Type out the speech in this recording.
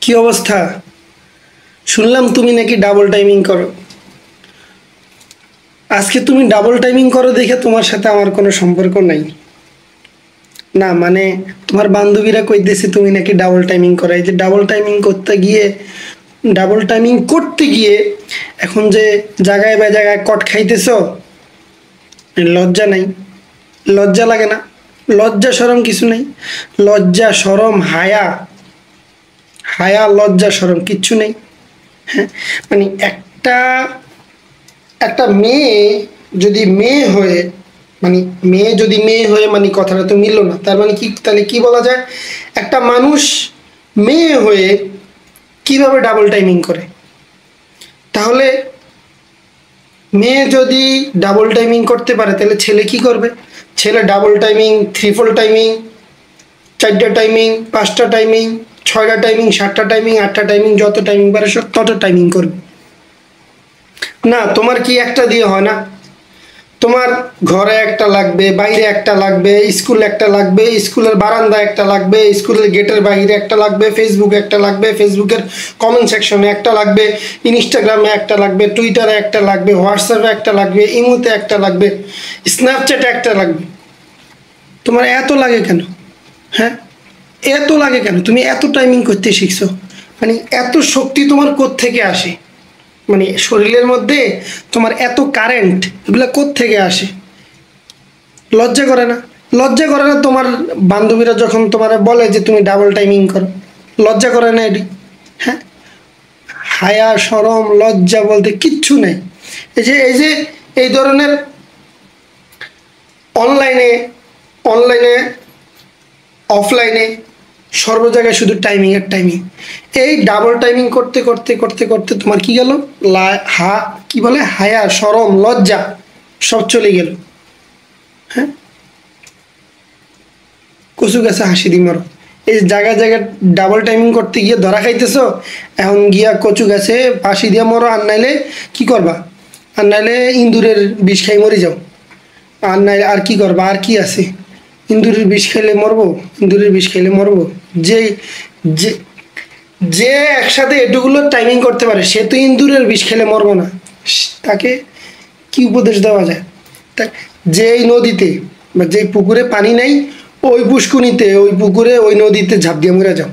কি অবস্থা? শুনলাম তুমি নাকি ডাবল টাইমিং করো। আজকে তুমি ডাবল টাইমিং করো দেখে তোমার সাথে আমার কোনো সম্পর্ক নাই। না মানে তোমার বান্ধবীরা কইতেছে তুমি নাকি ডাবল টাইমিং করো। এই যে ডাবল টাইমিং করতে গিয়ে এখন যে জায়গায় বা জায়গায় কট খাইতেছো, লজ্জা নাই? লজ্জা লাগে না? লজ্জা শরম কিছু নাই? লজ্জা শরম হায়া, হায়া লজ্জা শরম কিচ্ছু নেই। হ্যাঁ, মানে একটা একটা মেয়ে যদি মেয়ে হয়ে, মানে মেয়ে যদি মেয়ে হয়ে, মানে কথাটা তো মিললো না। তার মানে কি, তাহলে কি বলা যায়? একটা মানুষ মেয়ে হয়ে কিভাবে ডাবল টাইমিং করে? তাহলে মেয়ে যদি ডাবল টাইমিং করতে পারে তাহলে ছেলে কি করবে? ছেলে ডাবল টাইমিং, ট্রিপল টাইমিং, চারটা টাইমিং, পাঁচটা টাইমিং, ছয়টা টাইমিং, সাতটা টাইমিং, আটটা টাইমিং, যত টাইমিং পারে সব তত টাইমিং করবে। না, তোমার কি একটা দিয়ে হয় না? তোমার ঘরে একটা লাগবে, বাইরে একটা লাগবে, স্কুলে একটা লাগবে, স্কুলের বারান্দায় একটা লাগবে, স্কুলের গেটের বাইরে একটা লাগবে, ফেসবুকে একটা লাগবে, ফেসবুকের কমেন্ট সেকশনে একটা লাগবে, ইনস্টাগ্রামে একটা লাগবে, টুইটারে একটা লাগবে, হোয়াটসঅ্যাপে একটা লাগবে, ইমোতে একটা লাগবে, স্ন্যাপচ্যাটে একটা লাগবে। তোমার এত লাগে কেন? হ্যাঁ, এত লাগে কেন? তুমি এত টাইমিং করতে শিখছো, মানে এত শক্তি তোমার কোত্থেকে আসে? মানে শরীরের মধ্যে তোমার এত কারেন্ট, এগুলো কোত্থেকে আসে? লজ্জা করে না? লজ্জা করে না তোমার বান্ধবীরা যখন তোমার বলে যে তুমি ডাবল টাইমিং করো? লজ্জা করে না এটি? হ্যাঁ, হায়া শরম লজ্জা বলতে কিচ্ছু নেই। এই যে এই ধরনের অনলাইনে, অনলাইনে অফলাইনে সর্ব জায়গায় শুধু টাইমিং আর টাইমিং। এই ডাবল টাইমিং করতে করতে করতে করতে তোমার কি গেল? কি বলে, হায়া শরম লজ্জা সব চলে গেল। হ্যাঁ, কচু গাছে হাসি দি মরো। এই যে জায়গায় জায়গায় ডাবল টাইমিং করতে গিয়ে ধরা খাইতেছো, এখন গিয়া কচু গাছে ফাঁসি দিয়ে মরো। আর নাইলে কি করবা? আর নাইলে ইন্দুরের বিষ খাই মরে যাও। আর নাই আর কি করবা? আর কি আছে? ইন্দুরের বিষ খাইলে মরবো? ইন্দুরের বিষ খাইলে মরবো? যে যে যে একসাথে এটুকুলো টাইমিং করতে পারে সে তো ইন্দুরের বিষ খেলে মরবো না। তাকে কি উপদেশ দেওয়া যায়? তা যেই নদীতে বা যেই পুকুরে পানি নাই, ওই পুষ্কুনিতে, ওই পুকুরে, ওই নদীতে ঝাঁপ দিয়ে মরে যাও।